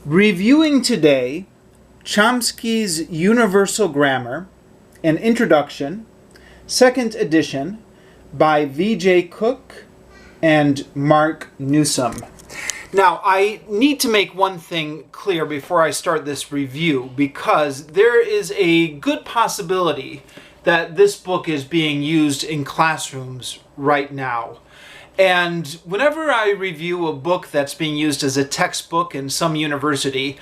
Reviewing today Chomsky's Universal Grammar, an Introduction, second edition, by V.J. Cook and Mark Newson. Now, I need to make one thing clear before I start this review, because there is a good possibility that this book is being used in classrooms right now. And whenever I review a book that's being used as a textbook in some university,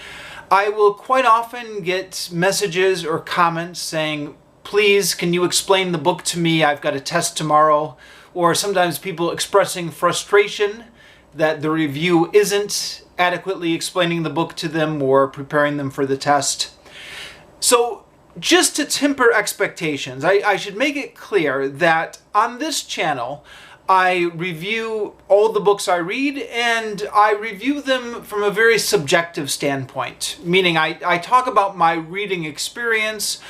I will quite often get messages or comments saying, please, can you explain the book to me? I've got a test tomorrow. Or sometimes people expressing frustration that the review isn't adequately explaining the book to them or preparing them for the test. So just to temper expectations, I should make it clear that on this channel, I review all the books I read, and I review them from a very subjective standpoint, meaning I talk about my reading experience,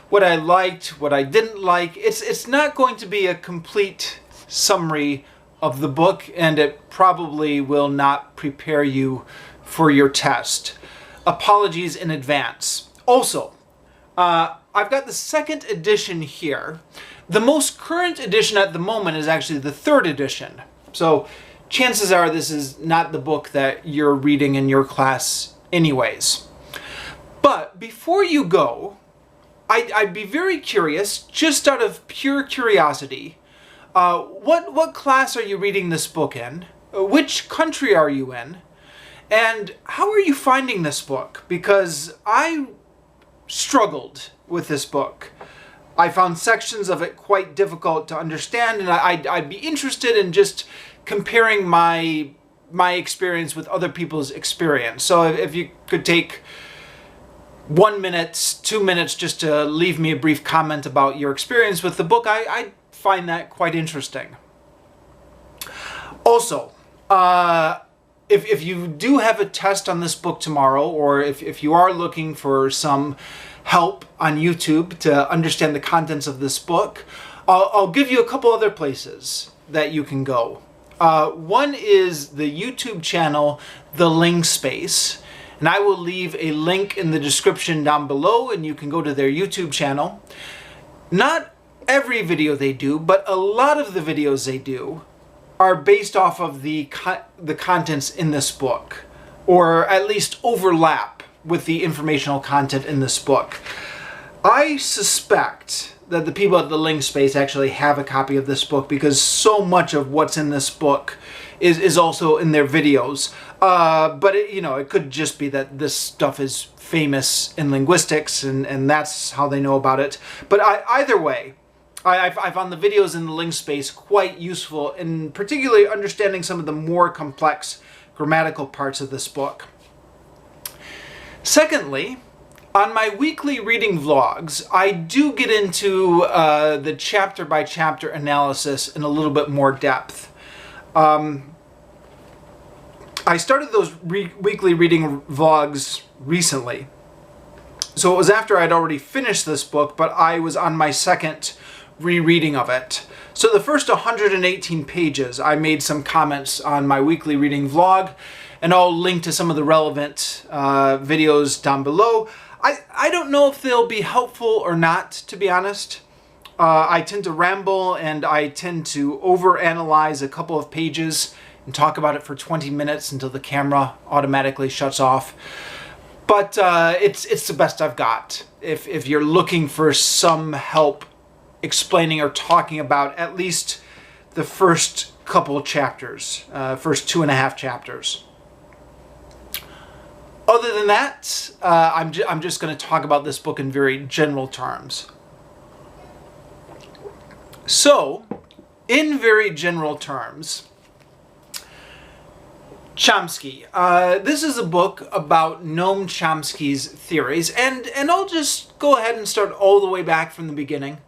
what I liked, what I didn't like. It's not going to be a complete summary of the book, and it probably will not prepare you for your test. Apologies in advance. Also, I've got the second edition here. The most current edition at the moment is actually the third edition. So chances are this is not the book that you're reading in your class anyways. But before you go, I'd be very curious, just out of pure curiosity, what class are you reading this book in? Which country are you in? And how are you finding this book? Because I struggled with this book. I found sections of it quite difficult to understand, and I'd be interested in just comparing my experience with other people's experience. So if you could take 1 minute, 2 minutes just to leave me a brief comment about your experience with the book, I find that quite interesting. Also, if you do have a test on this book tomorrow, or if you are looking for some help on YouTube to understand the contents of this book, I'll give you a couple other places that you can go. One is the YouTube channel, the Ling Space, and I will leave a link in the description down below, and you can go to their YouTube channel. Not every video they do, but a lot of the videos they do are based off of the contents in this book, or at least overlap with the informational content in this book. I suspect that the people at the Ling Space actually have a copy of this book, because so much of what's in this book is also in their videos. But it could just be that this stuff is famous in linguistics, and that's how they know about it. But either way, I found the videos in the Ling Space quite useful, in particularly understanding some of the more complex grammatical parts of this book. Secondly, on my weekly reading vlogs, I do get into the chapter-by-chapter analysis in a little bit more depth. I started those weekly reading vlogs recently. So it was after I'd already finished this book, but I was on my second rereading of it. So the first 118 pages, I made some comments on my weekly reading vlog, and I'll link to some of the relevant videos down below. I don't know if they'll be helpful or not, to be honest. I tend to ramble, and I tend to overanalyze a couple of pages and talk about it for 20 minutes until the camera automatically shuts off. But it's the best I've got. If you're looking for some help explaining or talking about at least the first couple of chapters, first 2.5 chapters. Other than that, I'm just going to talk about this book in very general terms. So, in very general terms, Chomsky. This is a book about Noam Chomsky's theories, and I'll just go ahead and start all the way back from the beginning.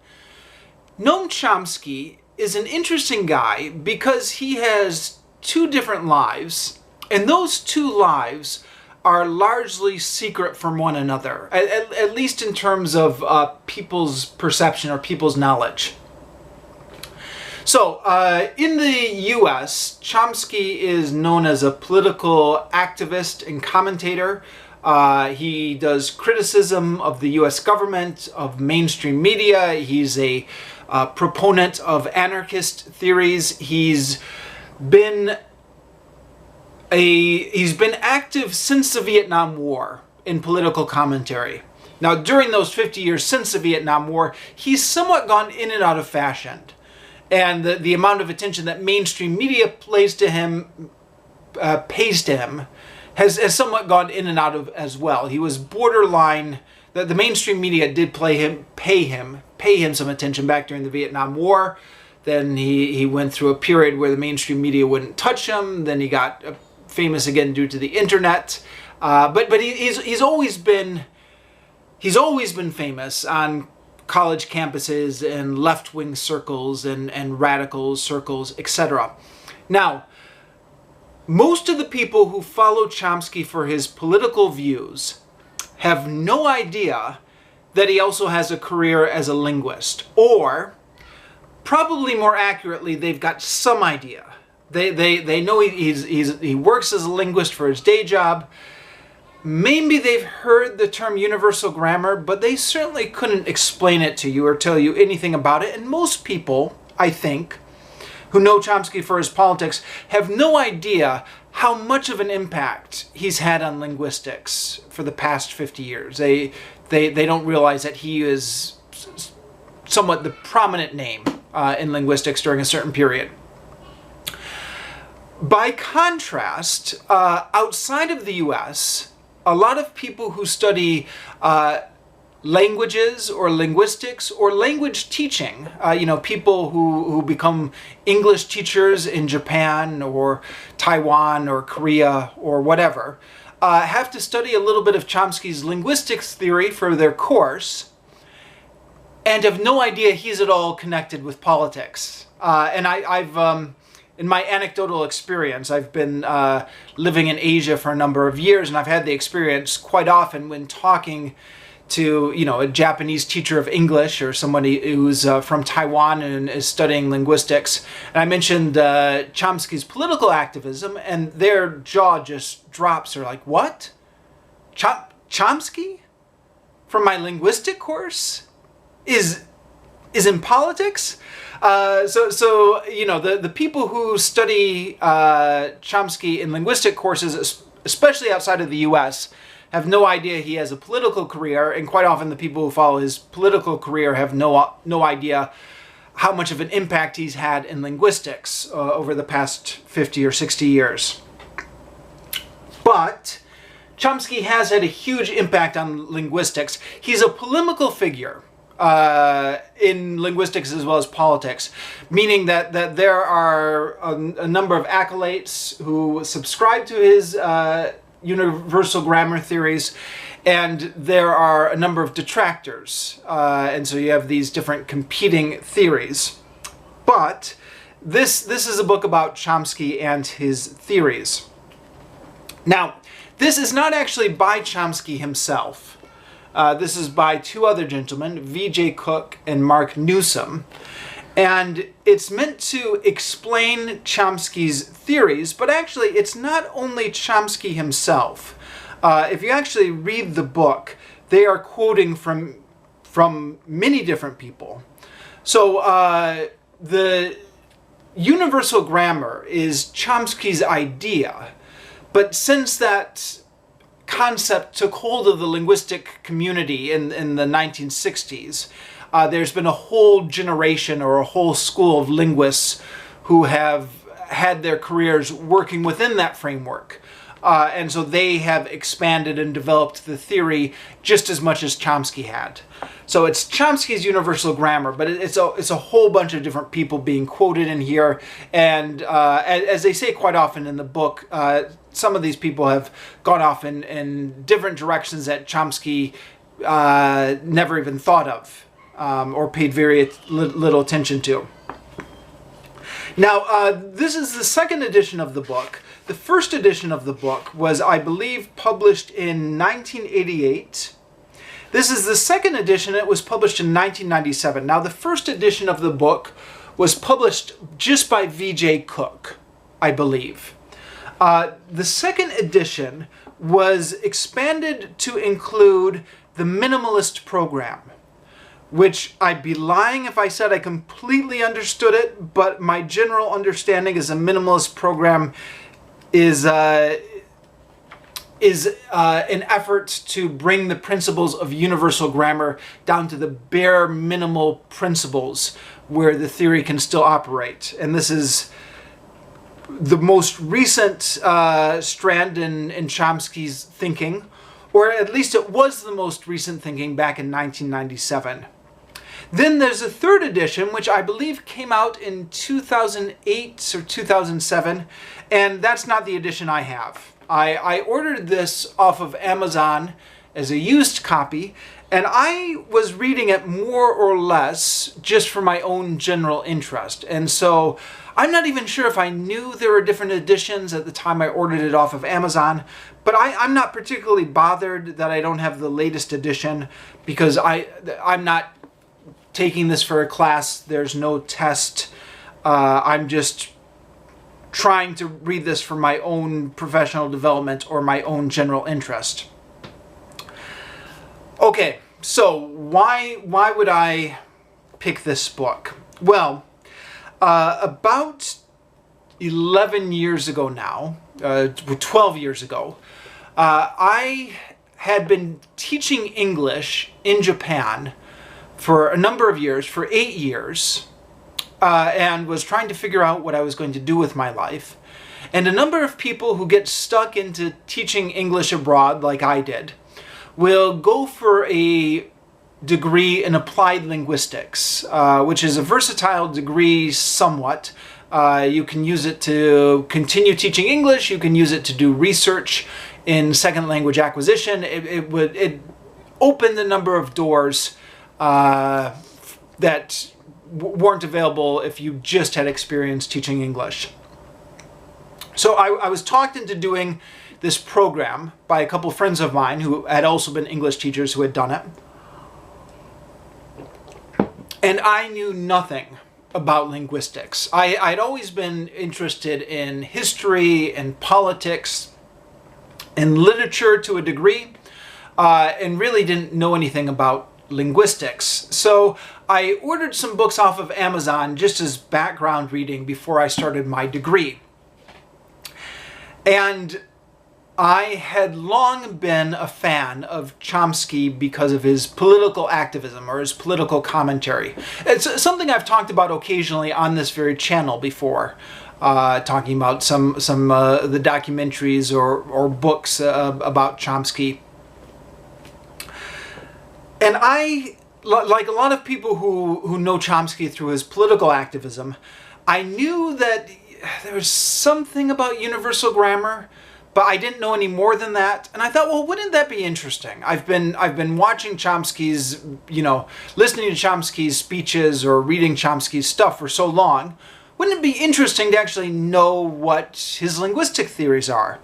Noam Chomsky is an interesting guy because he has two different lives, and those two lives are largely secret from one another, at least in terms of people's perception or people's knowledge. In the U.S., Chomsky is known as a political activist and commentator. He does criticism of the U.S. government, of mainstream media. He's a proponent of anarchist theories. He's been active since the Vietnam War in political commentary. Now, during those 50 years since the Vietnam War, he's somewhat gone in and out of fashion. And the amount of attention that mainstream media pays to him, has somewhat gone in and out of as well. He was borderline. The mainstream media did pay him some attention back during the Vietnam War. Then he went through a period where the mainstream media wouldn't touch him. Then he got famous again due to the internet. But he's always been famous on college campuses and left-wing circles and radical circles, etc. Now, most of the people who follow Chomsky for his political views have no idea that he also has a career as a linguist, or probably more accurately, they've got some idea. They know he works as a linguist for his day job. Maybe they've heard the term universal grammar, but they certainly couldn't explain it to you or tell you anything about it. And most people, I think, who know Chomsky for his politics have no idea how much of an impact he's had on linguistics for the past 50 years. They don't realize that he is somewhat the prominent name in linguistics during a certain period. By contrast, outside of the U.S., a lot of people who study languages or linguistics or language teaching, people who become English teachers in Japan or Taiwan or Korea or whatever, have to study a little bit of Chomsky's linguistics theory for their course and have no idea he's at all connected with politics. And I've in my anecdotal experience, I've been living in Asia for a number of years, and I've had the experience quite often when talking to, a Japanese teacher of English or somebody who's from Taiwan and is studying linguistics. And I mentioned Chomsky's political activism, and their jaw just drops. They're like, "What? Chomsky? From my linguistic course? Is in politics?" The people who study Chomsky in linguistic courses, especially outside of the U.S., have no idea he has a political career, and quite often the people who follow his political career have no idea how much of an impact he's had in linguistics over the past 50 or 60 years. But Chomsky has had a huge impact on linguistics. He's a polemical figure in linguistics as well as politics, meaning that there are a number of acolytes who subscribe to his universal grammar theories, and there are a number of detractors, and so you have these different competing theories. But this is a book about Chomsky and his theories. Now, this is not actually by Chomsky himself. This is by two other gentlemen, V.J. Cook and Mark Newson. And it's meant to explain Chomsky's theories, but actually it's not only Chomsky himself. If you actually read the book, they are quoting from many different people. So the universal grammar is Chomsky's idea, but since that concept took hold of the linguistic community in the 1960s, there's been a whole generation or a whole school of linguists who have had their careers working within that framework. And so they have expanded and developed the theory just as much as Chomsky had. So it's Chomsky's universal grammar, but it's a whole bunch of different people being quoted in here. And as they say quite often in the book, some of these people have gone off in different directions that Chomsky never even thought of. Or paid very little attention to. Now, this is the second edition of the book. The first edition of the book was, I believe, published in 1988. This is the second edition. It was published in 1997. Now, the first edition of the book was published just by V.J. Cook, I believe. The second edition was expanded to include the minimalist program, which I'd be lying if I said I completely understood it, but my general understanding is a minimalist program is an effort to bring the principles of universal grammar down to the bare minimal principles where the theory can still operate. And this is the most recent strand in Chomsky's thinking, or at least it was the most recent thinking back in 1997. Then there's a third edition, which I believe came out in 2008 or 2007, and that's not the edition I have. I ordered this off of Amazon as a used copy, and I was reading it more or less just for my own general interest. And so I'm not even sure if I knew there were different editions at the time I ordered it off of Amazon, but I'm not particularly bothered that I don't have the latest edition, because I'm not taking this for a class. There's no test. I'm just trying to read this for my own professional development or my own general interest. Okay, so why would I pick this book? Well, about 11 years ago now, 12 years ago, I had been teaching English in Japan for a number of years, for 8 years, and was trying to figure out what I was going to do with my life. And a number of people who get stuck into teaching English abroad, like I did, will go for a degree in applied linguistics, which is a versatile degree somewhat. You can use it to continue teaching English, you can use it to do research in second language acquisition. It opened a number of doors that weren't available if you just had experience teaching English. So I was talked into doing this program by a couple friends of mine who had also been English teachers who had done it. And I knew nothing about linguistics. I'd always been interested in history and politics and literature to a degree, and really didn't know anything about linguistics. So I ordered some books off of Amazon just as background reading before I started my degree. And I had long been a fan of Chomsky because of his political activism or his political commentary. It's something I've talked about occasionally on this very channel before, talking about some of the documentaries or books about Chomsky. And I, like a lot of people who know Chomsky through his political activism, I knew that there was something about universal grammar, but I didn't know any more than that. And I thought, well, wouldn't that be interesting? I've been watching Chomsky's, listening to Chomsky's speeches or reading Chomsky's stuff for so long. Wouldn't it be interesting to actually know what his linguistic theories are?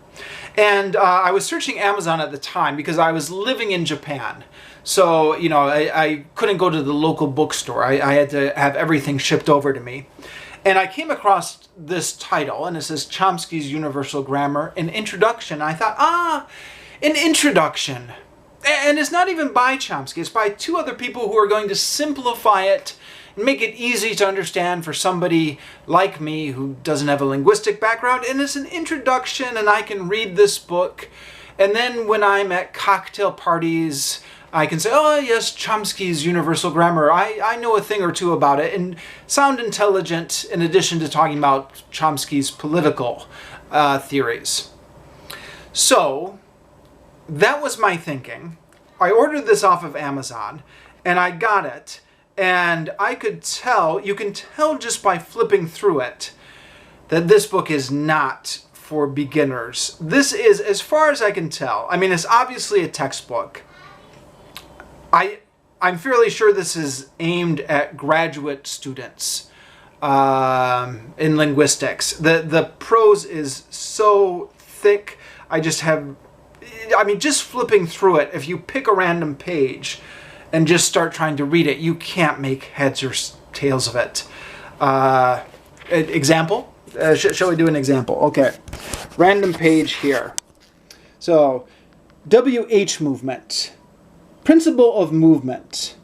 And I was searching Amazon at the time because I was living in Japan. So, I couldn't go to the local bookstore. I had to have everything shipped over to me. And I came across this title, and it says Chomsky's Universal Grammar, an introduction. I thought, an introduction. And it's not even by Chomsky. It's by two other people who are going to simplify it and make it easy to understand for somebody like me who doesn't have a linguistic background. And it's an introduction, and I can read this book. And then when I'm at cocktail parties, I can say, oh yes, Chomsky's Universal Grammar. I know a thing or two about it, and sound intelligent in addition to talking about Chomsky's political theories. So that was my thinking. I ordered this off of Amazon, and I got it, and I could tell, you can tell just by flipping through it, that this book is not for beginners. This is, as far as I can tell, I mean, it's obviously a textbook. I'm fairly sure this is aimed at graduate students in linguistics. The prose is so thick. Just flipping through it, if you pick a random page and just start trying to read it, you can't make heads or tails of it. Example? Shall we do an example? Okay. Random page here. So, WH movement. Principle of movement.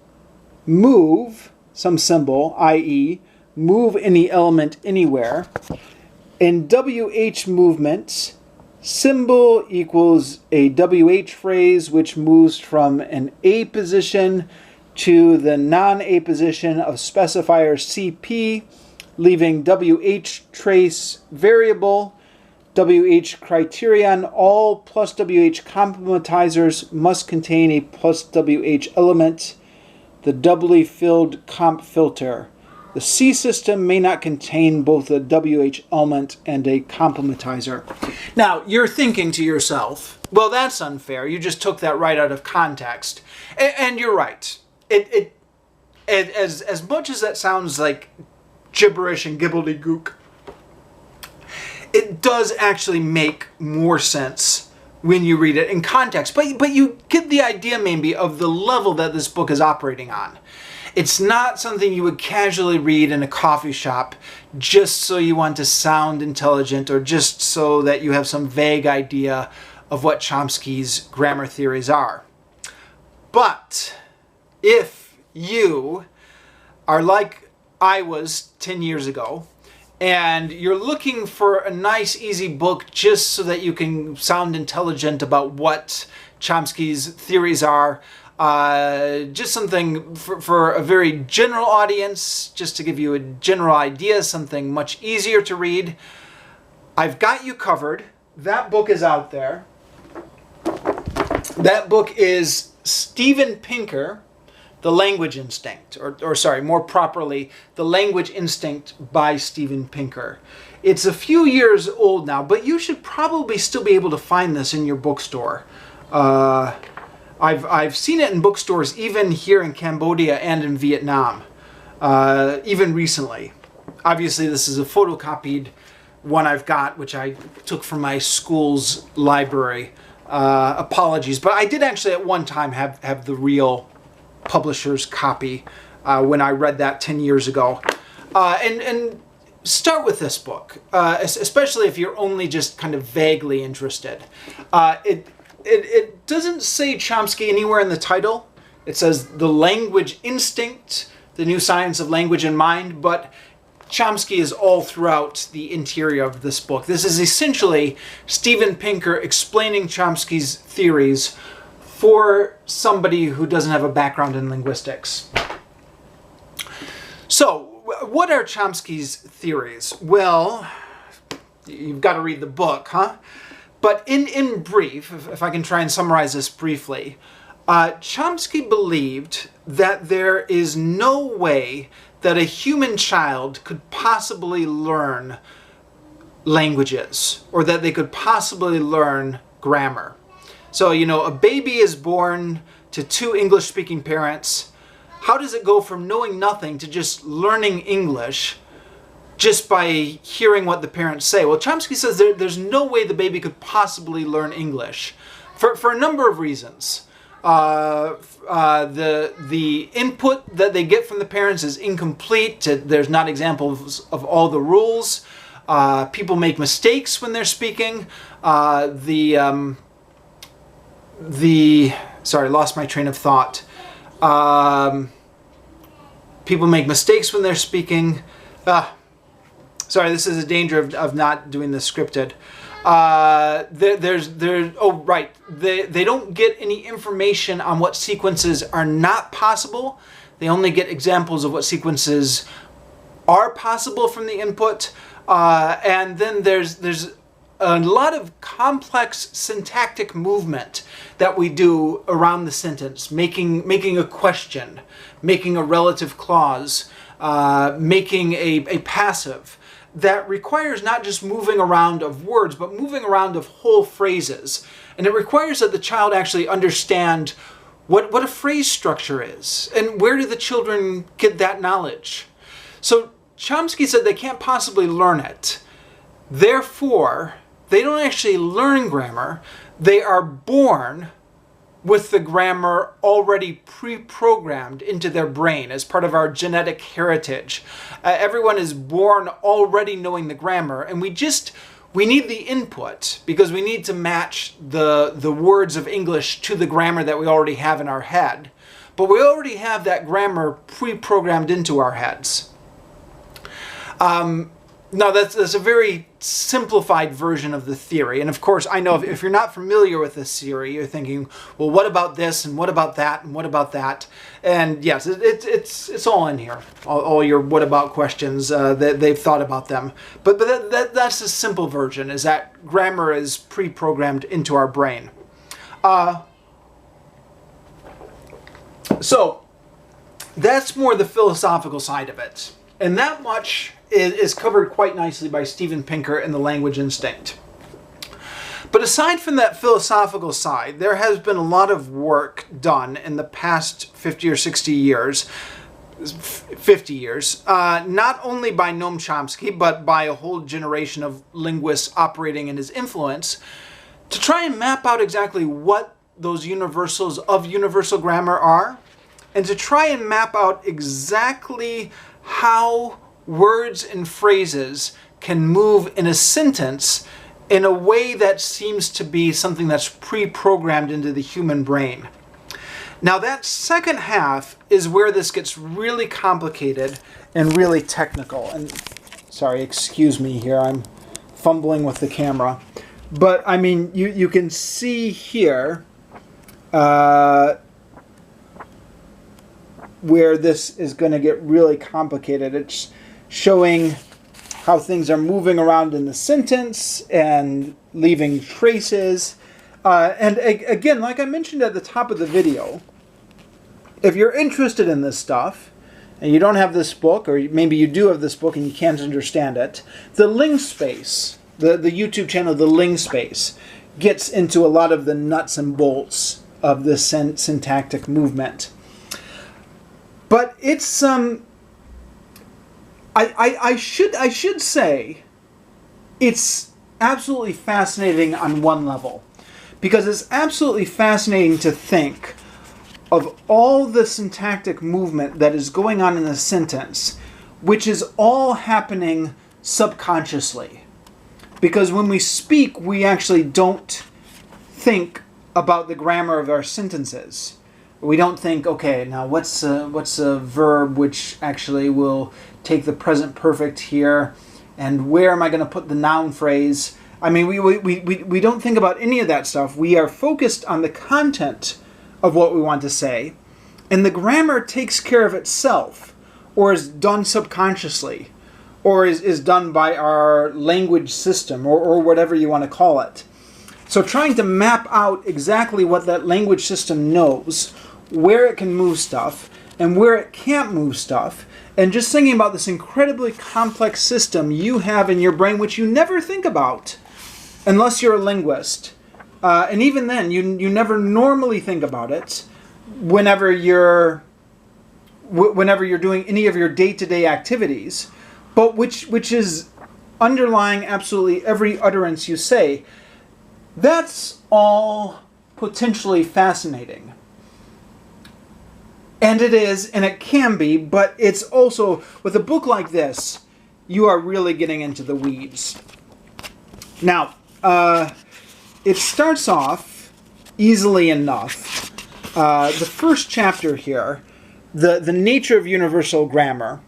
Move, some symbol, i.e., move any element anywhere. In WH movement, symbol equals a WH phrase which moves from an A position to the non-A position of specifier CP, leaving WH trace variable. WH criterion, all plus WH complementizers must contain a plus WH element. The doubly filled comp filter. The C system may not contain both a WH element and a complementizer. Now, you're thinking to yourself, well, that's unfair. You just took that right out of context. And you're right. As much as that sounds like gibberish and gobbledygook, it does actually make more sense when you read it in context. But you get the idea maybe of the level that this book is operating on. It's not something you would casually read in a coffee shop just so you want to sound intelligent or just so that you have some vague idea of what Chomsky's grammar theories are. But if you are like I was 10 years ago, and you're looking for a nice, easy book just so that you can sound intelligent about what Chomsky's theories are, just something for a very general audience, just to give you a general idea, something much easier to read, I've got you covered. That book is out there. That book is Steven Pinker, The Language Instinct, or sorry, more properly, The Language Instinct by Steven Pinker. It's a few years old now, but you should probably still be able to find this in your bookstore. I've seen it in bookstores even here in Cambodia and in Vietnam, even recently. Obviously, this is a photocopied one I've got, which I took from my school's library. Apologies, but I did actually at one time have the real publisher's copy when I read that 10 years ago. And start with this book, especially if you're only just kind of vaguely interested. It doesn't say Chomsky anywhere in the title. It says The Language Instinct, the New Science of Language and Mind, but Chomsky is all throughout the interior of this book. This is essentially Steven Pinker explaining Chomsky's theories for somebody who doesn't have a background in linguistics. So, what are Chomsky's theories? Well, you've got to read the book, huh? But in brief, if I can try and summarize this briefly, Chomsky believed that there is no way that a human child could possibly learn languages, or that they could possibly learn grammar. So, you know, a baby is born to two English-speaking parents. How does it go from knowing nothing to just learning English just by hearing what the parents say? Well, Chomsky says there's no way the baby could possibly learn English for a number of reasons. The input that they get from the parents is incomplete. There's not examples of all the rules. People make mistakes when they're speaking. Sorry, lost my train of thought. People make mistakes when they're speaking. Sorry, this is a danger of not doing this scripted. They don't get any information on what sequences are not possible. They only get examples of what sequences are possible from the input. And then there's a lot of complex syntactic movement that we do around the sentence, making a question, making a relative clause, making a passive, that requires not just moving around of words, but moving around of whole phrases. And it requires that the child actually understand what a phrase structure is, and where do the children get that knowledge. So Chomsky said they can't possibly learn it. Therefore, they don't actually learn grammar. They are born with the grammar already pre-programmed into their brain as part of our genetic heritage. Everyone is born already knowing the grammar, and we need the input because we need to match the words of English to the grammar that we already have in our head. But we already have that grammar pre-programmed into our heads. Now, that's a very simplified version of the theory. And of course, I know if you're not familiar with this theory, you're thinking, well, what about this, and what about that, and what about that? And yes, it's all in here. All your what about questions, they've thought about them. But that's the simple version, is that grammar is pre-programmed into our brain. So, that's more the philosophical side of it. And that much is covered quite nicely by Steven Pinker in The Language Instinct. But aside from that philosophical side, there has been a lot of work done in the past 50 or 60 years, 50 years, not only by Noam Chomsky, but by a whole generation of linguists operating in his influence, to try and map out exactly what those universals of universal grammar are, and to try and map out exactly how words and phrases can move in a sentence in a way that seems to be something that's pre-programmed into the human brain. Now, that second half is where this gets really complicated and really technical. And sorry, excuse me here, I'm fumbling with the camera. But I mean, you can see here where this is going to get really complicated. It's showing how things are moving around in the sentence and leaving traces. And again, like I mentioned at the top of the video, if you're interested in this stuff, and you don't have this book, or maybe you do have this book and you can't understand it, the Ling Space, the YouTube channel, the Ling Space, gets into a lot of the nuts and bolts of this syntactic movement. But it's I should say it's absolutely fascinating on one level, because it's absolutely fascinating to think of all the syntactic movement that is going on in a sentence, which is all happening subconsciously. Because when we speak, we actually don't think about the grammar of our sentences. We don't think, okay, now what's a verb which actually will take the present perfect here, and where am I going to put the noun phrase? I mean, we don't think about any of that stuff. We are focused on the content of what we want to say, and the grammar takes care of itself, or is done subconsciously, or is done by our language system, or whatever you want to call it. So trying to map out exactly what that language system knows, where it can move stuff, and where it can't move stuff, and just thinking about this incredibly complex system you have in your brain, which you never think about unless you're a linguist. And even then, you never normally think about it whenever you're doing any of your day-to-day activities, but which is underlying absolutely every utterance you say. That's all potentially fascinating. And it is, and it can be, but it's also, with a book like this, you are really getting into the weeds. Now, it starts off easily enough. The first chapter here, the nature of universal grammar,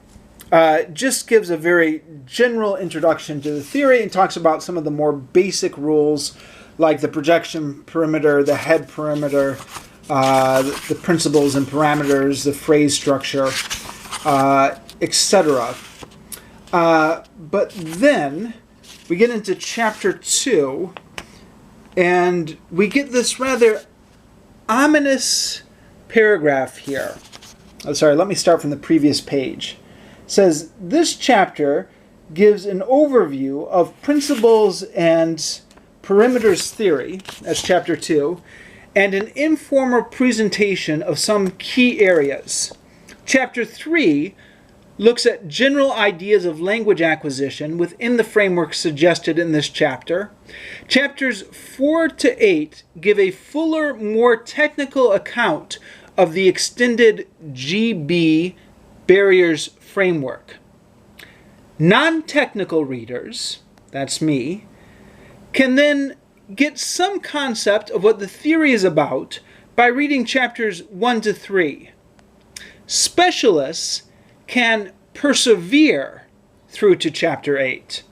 just gives a very general introduction to the theory and talks about some of the more basic rules, like the projection perimeter, the head perimeter, the principles and parameters, the phrase structure, etc. But then we get into chapter 2, and we get this rather ominous paragraph here. Oh, sorry, let me start from the previous page. It says, this chapter gives an overview of principles and perimeters theory, that's chapter 2, and an informal presentation of some key areas. Chapter 3 looks at general ideas of language acquisition within the framework suggested in this chapter. Chapters 4 to 8 give a fuller, more technical account of the extended GB barriers framework. Non-technical readers, that's me, can then get some concept of what the theory is about by reading chapters 1 to 3. Specialists can persevere through to chapter 8.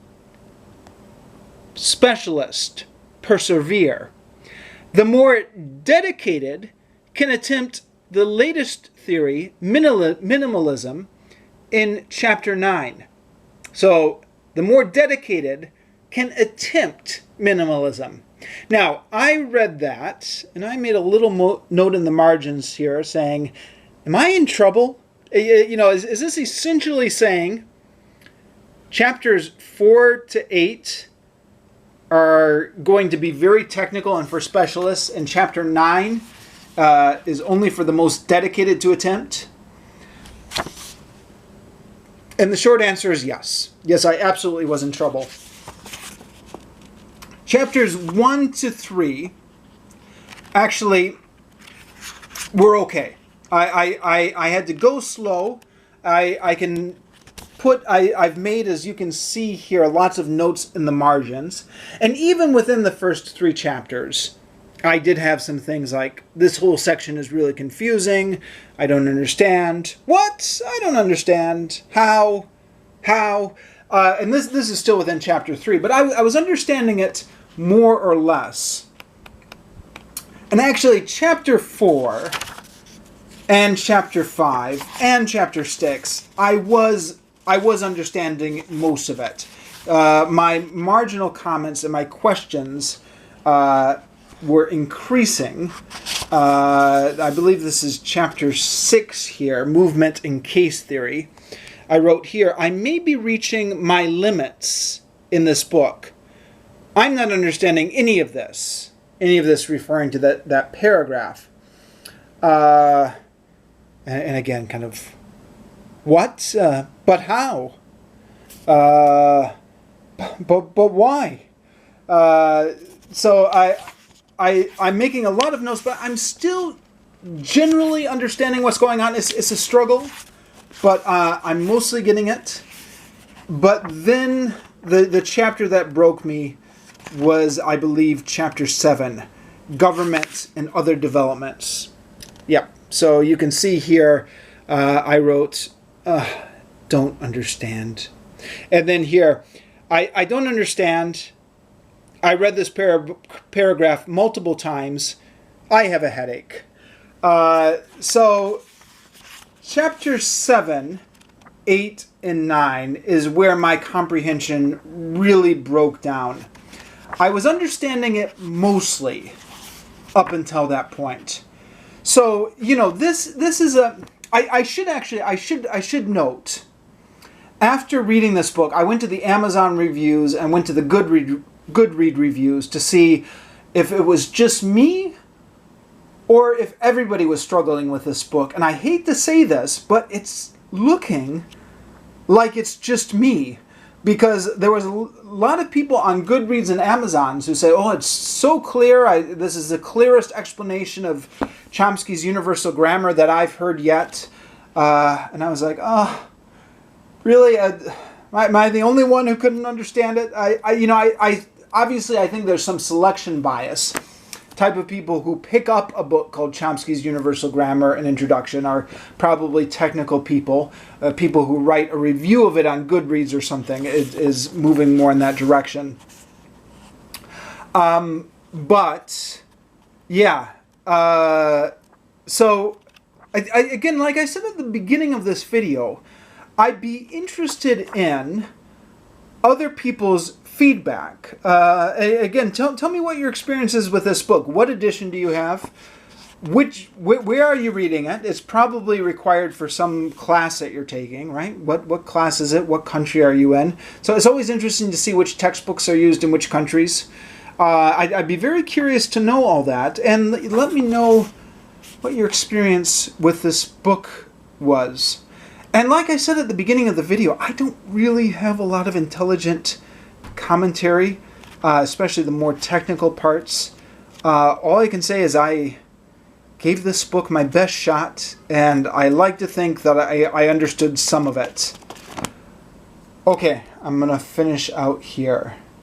Specialist, persevere. The more dedicated can attempt the latest theory, minimalism, in chapter 9. So the more dedicated can attempt minimalism. Now, I read that, and I made a little note in the margins here saying, am I in trouble? You know, is this essentially saying chapters 4 to 8 are going to be very technical and for specialists, and chapter 9 is only for the most dedicated to attempt? And the short answer is yes. Yes, I absolutely was in trouble. Chapters 1 to 3 actually were okay. I had to go slow. I've made, as you can see here, lots of notes in the margins. And even within the first 3 chapters, I did have some things like, this whole section is really confusing. I don't understand. What? I don't understand. How? And this is still within chapter 3, but I was understanding it more or less. And actually, chapter 4 and chapter 5 and chapter 6, I was understanding most of it. My marginal comments and my questions were increasing. I believe this is chapter 6 here, movement in case theory. I wrote here, I may be reaching my limits in this book. I'm not understanding any of this referring to that paragraph. And again, kind of, what? But how? But why? So I'm making a lot of notes, but I'm still generally understanding what's going on. It's a struggle, but I'm mostly getting it. But then the chapter that broke me was, I believe, chapter 7, Government and Other Developments. Yep. So you can see here, I wrote, don't understand. And then here, I don't understand. I read this paragraph multiple times. I have a headache. So chapter 7, 8, and 9 is where my comprehension really broke down. I was understanding it mostly up until that point. So, you know, this is I should note, after reading this book, I went to the Amazon reviews and went to the Goodread reviews to see if it was just me or if everybody was struggling with this book. And I hate to say this, but it's looking like it's just me, because there was a lot of people on Goodreads and Amazons who say, oh, it's so clear. This is the clearest explanation of Chomsky's universal grammar that I've heard yet. And I was like, oh, really? Am I the only one who couldn't understand it? I obviously, I think there's some selection bias. Type of people who pick up a book called Chomsky's Universal Grammar and Introduction are probably technical people. People who write a review of it on Goodreads or something is moving more in that direction. But, yeah. So, again, like I said at the beginning of this video, I'd be interested in other people's feedback. Again, tell me what your experience is with this book. What edition do you have? Where are you reading it? It's probably required for some class that you're taking, right? What class is it? What country are you in? So it's always interesting to see which textbooks are used in which countries. I'd be very curious to know all that, and let me know what your experience with this book was. And like I said at the beginning of the video, I don't really have a lot of intelligent commentary, especially the more technical parts. All I can say is I gave this book my best shot, and I like to think that I understood some of it. Okay, I'm going to finish out here.